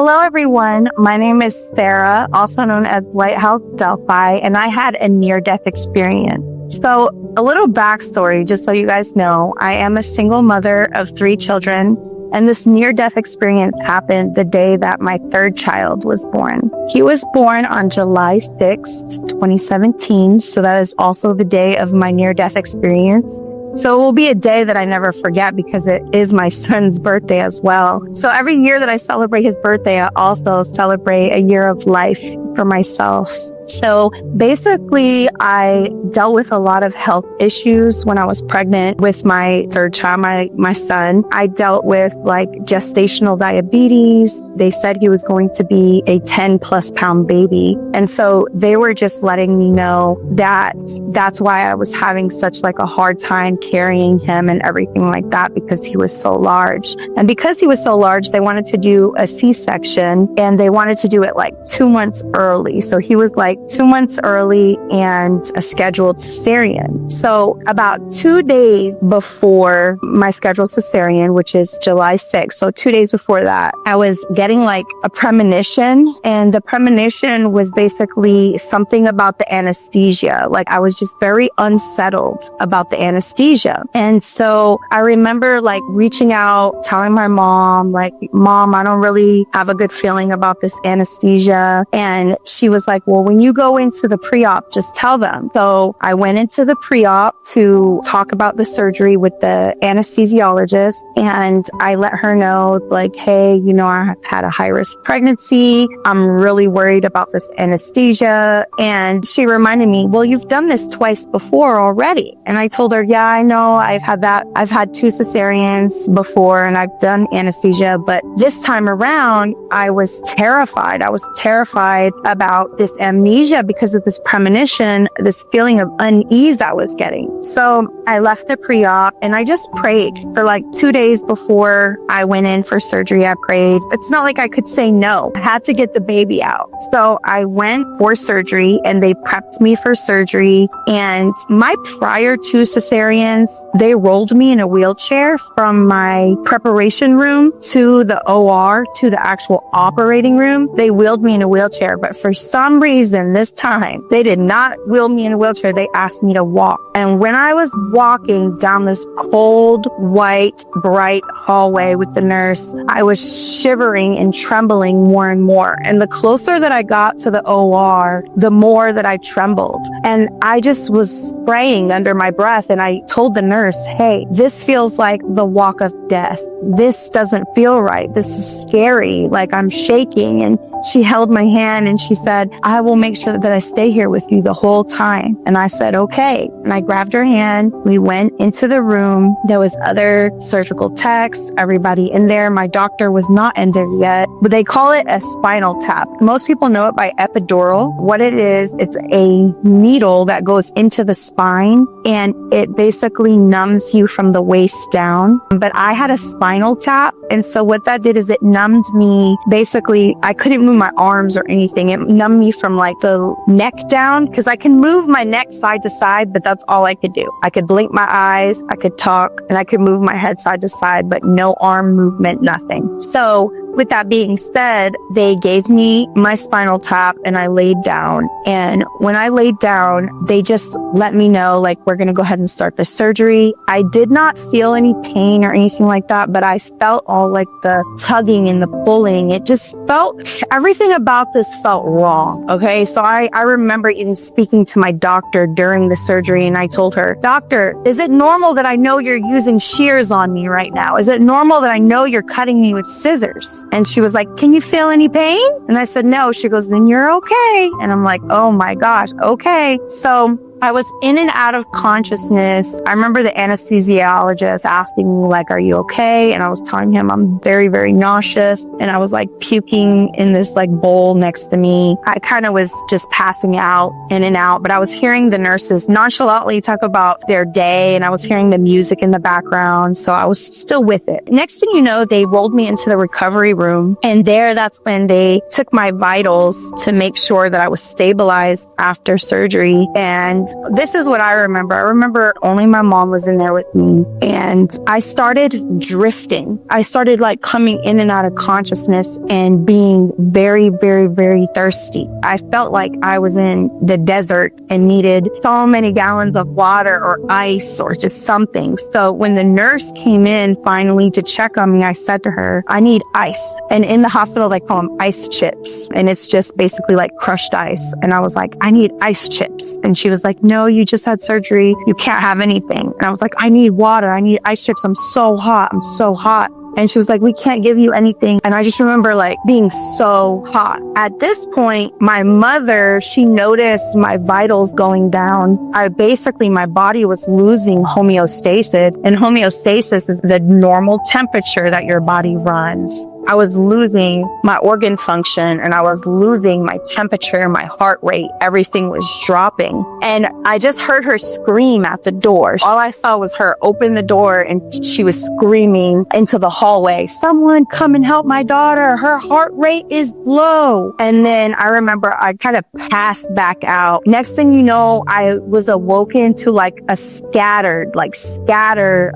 Hello, everyone. My name is Sarah, also known as Lighthouse Delphi, and I had a near-death experience. So a little backstory, just so you guys know, I am a single mother of 3 children, and this near-death experience happened the day that my 3rd child was born. He was born on July 6th, 2017, so that is also the day of my near-death experience. So it will be a day that I never forget because it is my son's birthday as well. So every year that I celebrate his birthday, I also celebrate a year of life for myself. So basically, I dealt with a lot of health issues when I was pregnant with my 3rd child, my son. I dealt with like gestational diabetes. They said he was going to be a 10+ pound baby. And so they were just letting me know that that's why I was having such like a hard time carrying him and everything like that, because he was so large. And because he was so large, they wanted to do a C-section, and they wanted to do it like 2 months early. So he was like 2 months early and a scheduled cesarean. So about 2 days before my scheduled cesarean, which is July 6th, so 2 days before that, I was getting like a premonition, and the premonition was basically something about the anesthesia. Like I was just very unsettled about the anesthesia. And so I remember like reaching out, telling my mom, like, Mom, I don't really have a good feeling about this anesthesia. And she was like, well, when you go into the pre-op, just tell them. So I went into the pre-op to talk about the surgery with the anesthesiologist, and I let her know like, hey, you know, I have had a high-risk pregnancy. I'm really worried about this anesthesia. And she reminded me, well, you've done this twice before already. And I told her, yeah, I know I've had that. I've had 2 cesareans before and I've done anesthesia, but this time around I was terrified. I was terrified about this amnesia because of this premonition, this feeling of unease I was getting. So I left the pre-op and I just prayed for like 2 days before I went in for surgery. I prayed. It's not like I could say no. I had to get the baby out. So I went for surgery and they prepped me for surgery. And my prior 2 cesareans, they rolled me in a wheelchair from my preparation room to the OR, to the actual operating room. They wheeled me in a wheelchair, but for some reason this time they did not wheel me in a wheelchair. They asked me to walk. And when I was walking down this cold, white, bright hallway with the nurse, I was shivering and trembling more and more. And the closer that I got to the OR, the more that I trembled. And I just was praying under my breath. And I told the nurse, hey, this feels like the walk of death. This doesn't feel right. This is scary. Like I'm shaking. And she held my hand and she said, I will make sure that I stay here with you the whole time. And I said, okay. And I grabbed her hand. We went into the room. There was other surgical techs, everybody in there. My doctor was not in there yet, but they call it a spinal tap. Most people know it by epidural. What it is, it's a needle that goes into the spine and it basically numbs you from the waist down. But I had a spinal tap. And so what that did is it numbed me. Basically, I couldn't move my arms or anything. It numbed me from like the neck down, because I can move my neck side to side, but that's all I could do. I could blink my eyes, I could talk, and I could move my head side to side, but no arm movement, nothing. So with that being said, they gave me my spinal tap and I laid down. And when I laid down, they just let me know, like, we're going to go ahead and start the surgery. I did not feel any pain or anything like that, but I felt all like the tugging and the pulling. It just felt, everything about this felt wrong. Okay. So I remember even speaking to my doctor during the surgery, and I told her, doctor, is it normal that I know you're using shears on me right now? Is it normal that I know you're cutting me with scissors? And she was like, can you feel any pain? And I said, no. She goes, then you're okay. And I'm like, oh my gosh. Okay. So I was in and out of consciousness. I remember the anesthesiologist asking me, like, are you okay? And I was telling him I'm very, very nauseous. And I was like puking in this like bowl next to me. I kind of was just passing out in and out, but I was hearing the nurses nonchalantly talk about their day, and I was hearing the music in the background. So I was still with it. Next thing you know, they rolled me into the recovery room, and that's when they took my vitals to make sure that I was stabilized after surgery. And this is what I remember. I remember only my mom was in there with me, and I started drifting. I started like coming in and out of consciousness and being very, very, very thirsty. I felt like I was in the desert and needed so many gallons of water or ice or just something. So when the nurse came in finally to check on me, I said to her, I need ice. And in the hospital, they call them ice chips. And it's just basically like crushed ice. And I was like, I need ice chips. And she was like, no, you just had surgery. You can't have anything. And I was like, I need water. I need ice chips. I'm so hot. I'm so hot. And she was like, we can't give you anything. And I just remember like being so hot. At this point, my mother, she noticed my vitals going down. My body was losing homeostasis. And homeostasis is the normal temperature that your body runs. I was losing my organ function, and I was losing my temperature, my heart rate. Everything was dropping. And I just heard her scream at the door. All I saw was her open the door, and she was screaming into the hallway, someone come and help my daughter. Her heart rate is low. And then I remember I kind of passed back out. Next thing you know, I was awoken to like a scatter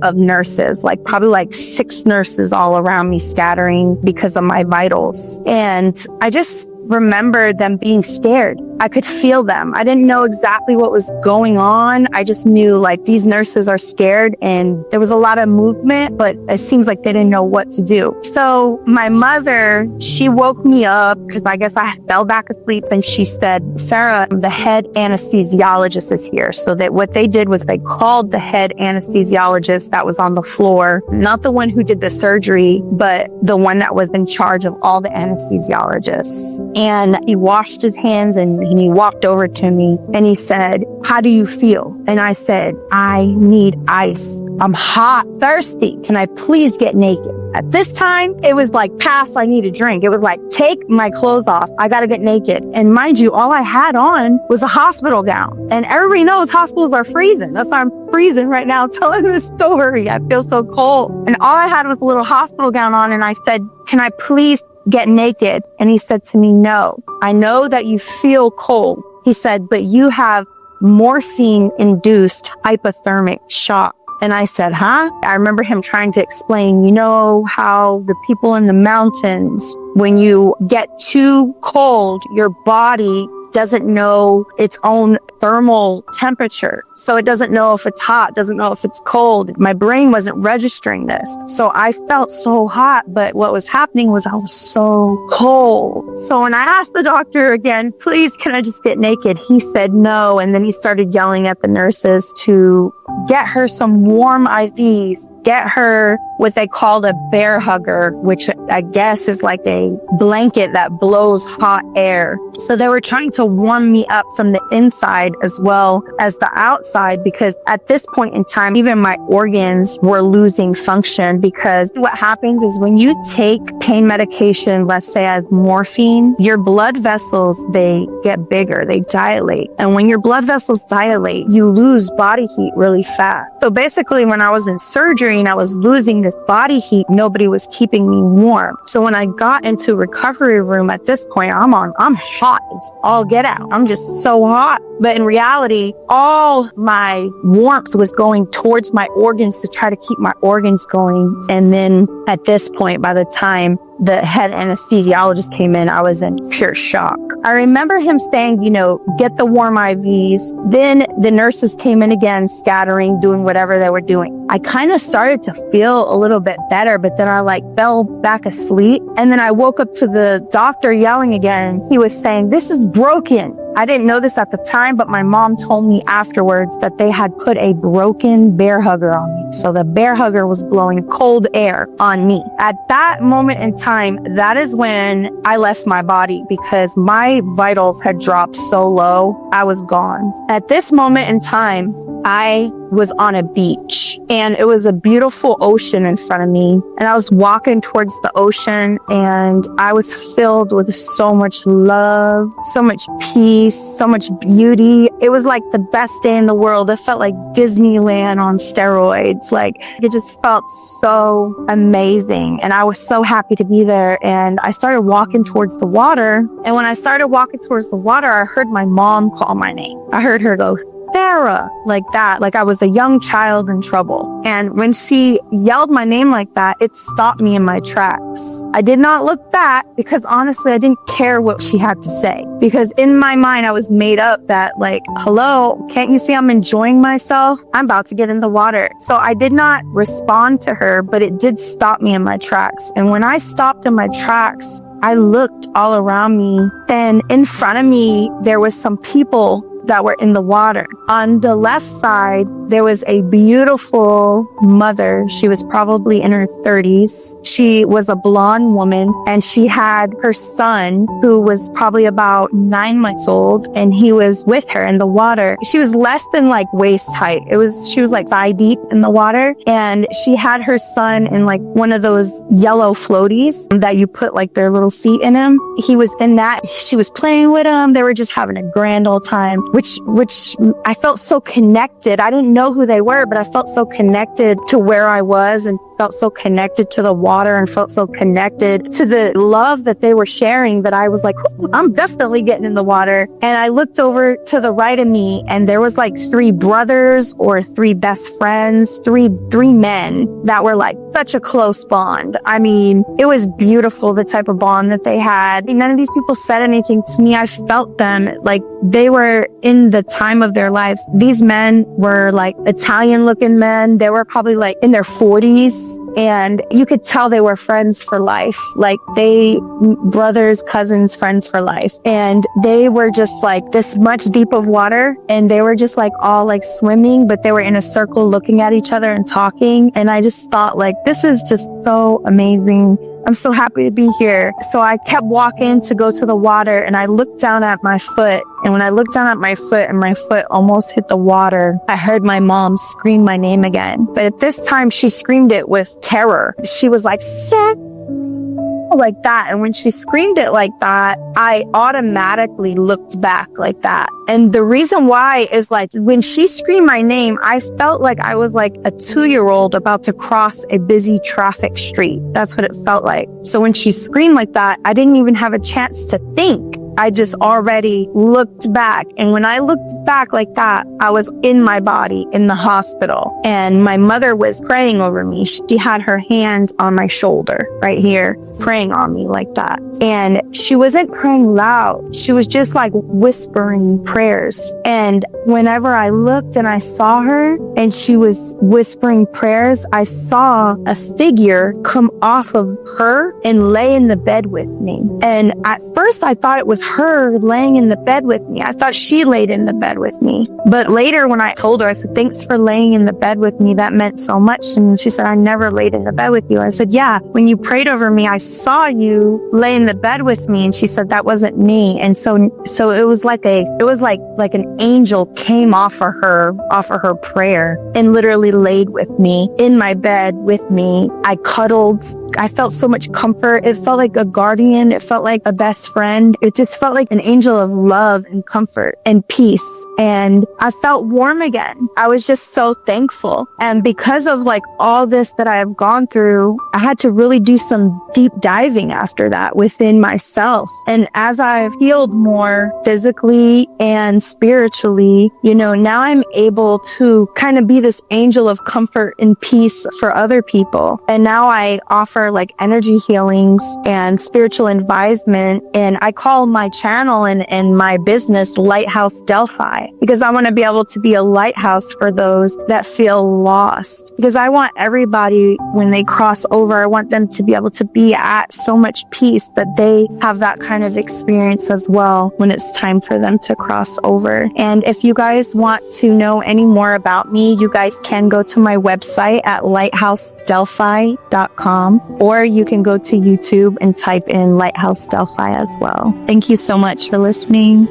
of nurses, like probably like 6 nurses all around me scattering because of my vitals. And I just remember them being scared. I could feel them. I didn't know exactly what was going on. I just knew like these nurses are scared, and there was a lot of movement, but it seems like they didn't know what to do. So my mother, she woke me up because I guess I fell back asleep, and she said, Sarah, the head anesthesiologist is here. So that what they did was they called the head anesthesiologist that was on the floor, not the one who did the surgery, but the one that was in charge of all the anesthesiologists. And he washed his hands and he walked over to me and he said, how do you feel? And I said, I need ice. I'm hot, thirsty. Can I please get naked? At this time, it was like, pass, I need a drink. It was like, take my clothes off. I got to get naked. And mind you, all I had on was a hospital gown. And everybody knows hospitals are freezing. That's why I'm freezing right now telling this story. I feel so cold. And all I had was a little hospital gown on. And I said, can I please get naked? And he said to me, no, I know that you feel cold. He said, but you have morphine-induced hypothermic shock. And I said, huh? I remember him trying to explain, you know how the people in the mountains, when you get too cold, your body doesn't know its own thermal temperature. So it doesn't know if it's hot, doesn't know if it's cold. My brain wasn't registering this. So I felt so hot, but what was happening was I was so cold. So when I asked the doctor again, please, can I just get naked? He said no. And then he started yelling at the nurses to get her some warm IVs, get her what they called a bear hugger, which I guess is like a blanket that blows hot air. So they were trying to warm me up from the inside as well as the outside, because at this point in time, even my organs were losing function. Because what happens is when you take pain medication, let's say as morphine, your blood vessels, they get bigger, they dilate. And when your blood vessels dilate, you lose body heat really fast. So basically when I was in surgery and I was losing this body heat, nobody was keeping me warm. So when I got into recovery room at this point, I'm hot. It's all get out. I'm just so hot. But in reality, all my warmth was going towards my organs to try to keep my organs going. And then at this point, by the time the head anesthesiologist came in, I was in pure shock. I remember him saying, get the warm IVs. Then the nurses came in again, scattering, doing whatever they were doing. I kind of started to feel a little bit better, but then I fell back asleep. And then I woke up to the doctor yelling again. He was saying, this is broken. I didn't know this at the time, but my mom told me afterwards that they had put a broken bear hugger on me. So the bear hugger was blowing cold air on me. At that moment in time, that is when I left my body, because my vitals had dropped so low, I was gone. At this moment in time, I was on a beach and it was a beautiful ocean in front of me. And I was walking towards the ocean and I was filled with so much love, so much peace, so much beauty. It was like the best day in the world. It felt like Disneyland on steroids. It just felt so amazing. And I was so happy to be there. And I started walking towards the water. And when I started walking towards the water, I heard my mom call my name. I heard her go, Sarah, like that, like I was a young child in trouble. And when she yelled my name like that, it stopped me in my tracks. I did not look back because honestly, I didn't care what she had to say, because in my mind, I was made up that like, hello, can't you see I'm enjoying myself? I'm about to get in the water. So I did not respond to her, but it did stop me in my tracks. And when I stopped in my tracks, I looked all around me, and in front of me, there was some people that were in the water. On the left side, there was a beautiful mother. She was probably in her 30s. She was a blonde woman, and she had her son, who was probably about 9 months old, and he was with her in the water. She was less than like waist height. She was like thigh deep in the water, and she had her son in like one of those yellow floaties that you put like their little feet in him. He was in that. She was playing with him. They were just having a grand old time, which I felt so connected. I didn't know who they were, but I felt so connected to where I was, and felt so connected to the water, and felt so connected to the love that they were sharing, that I was like, I'm definitely getting in the water. And I looked over to the right of me, and there was like 3 brothers or 3 best friends, three men that were like such a close bond. I mean, it was beautiful, the type of bond that they had. None of these people said anything to me. I felt them like they were in the time of their lives. These men were like Italian looking men. They were probably like in their 40s. And you could tell they were friends for life. Like brothers, cousins, friends for life. And they were just like this much deep of water. And they were just like all like swimming, but they were in a circle looking at each other and talking. And I just thought like, this is just so amazing. I'm so happy to be here. So I kept walking to go to the water, and I looked down at my foot. And when I looked down at my foot and my foot almost hit the water, I heard my mom scream my name again. But at this time, she screamed it with terror. She was like, Sarah, like that. And when she screamed it like that, I automatically looked back like that. And the reason why is like, when she screamed my name, I felt like I was like a 2-year-old about to cross a busy traffic street. That's what it felt like. So when she screamed like that, I didn't even have a chance to think. I just already looked back. And when I looked back like that, I was in my body in the hospital. And my mother was praying over me. She had her hand on my shoulder right here, praying on me like that. And she wasn't praying loud. She was just like whispering prayers. And whenever I looked and I saw her and she was whispering prayers, I saw a figure come off of her and lay in the bed with me. And at first I thought it was her laying in the bed with me. I thought she laid in the bed with me. But later when I told her, I said, thanks for laying in the bed with me. That meant so much to me. She said, I never laid in the bed with you. I said, yeah, when you prayed over me, I saw you lay in the bed with me. And she said, that wasn't me. And so it was like an angel came off of her prayer and literally laid with me in my bed with me. I cuddled. I felt so much comfort. It felt like a guardian. It felt like a best friend. It just felt like an angel of love and comfort and peace. And I felt warm again. I was just so thankful. And because of like all this that I have gone through, I had to really do some deep diving after that within myself. And as I've healed more physically and spiritually, now I'm able to kind of be this angel of comfort and peace for other people. And now I offer like energy healings and spiritual advisement. And I call my channel and my business Lighthouse Delphi, because I want to be able to be a lighthouse for those that feel lost. Because I want everybody, when they cross over, I want them to be able to be at so much peace that they have that kind of experience as well when it's time for them to cross over. And if you guys want to know any more about me, you guys can go to my website at lighthousedelphi.com, or you can go to YouTube and type in Lighthouse Delphi as well. Thank you so much for listening.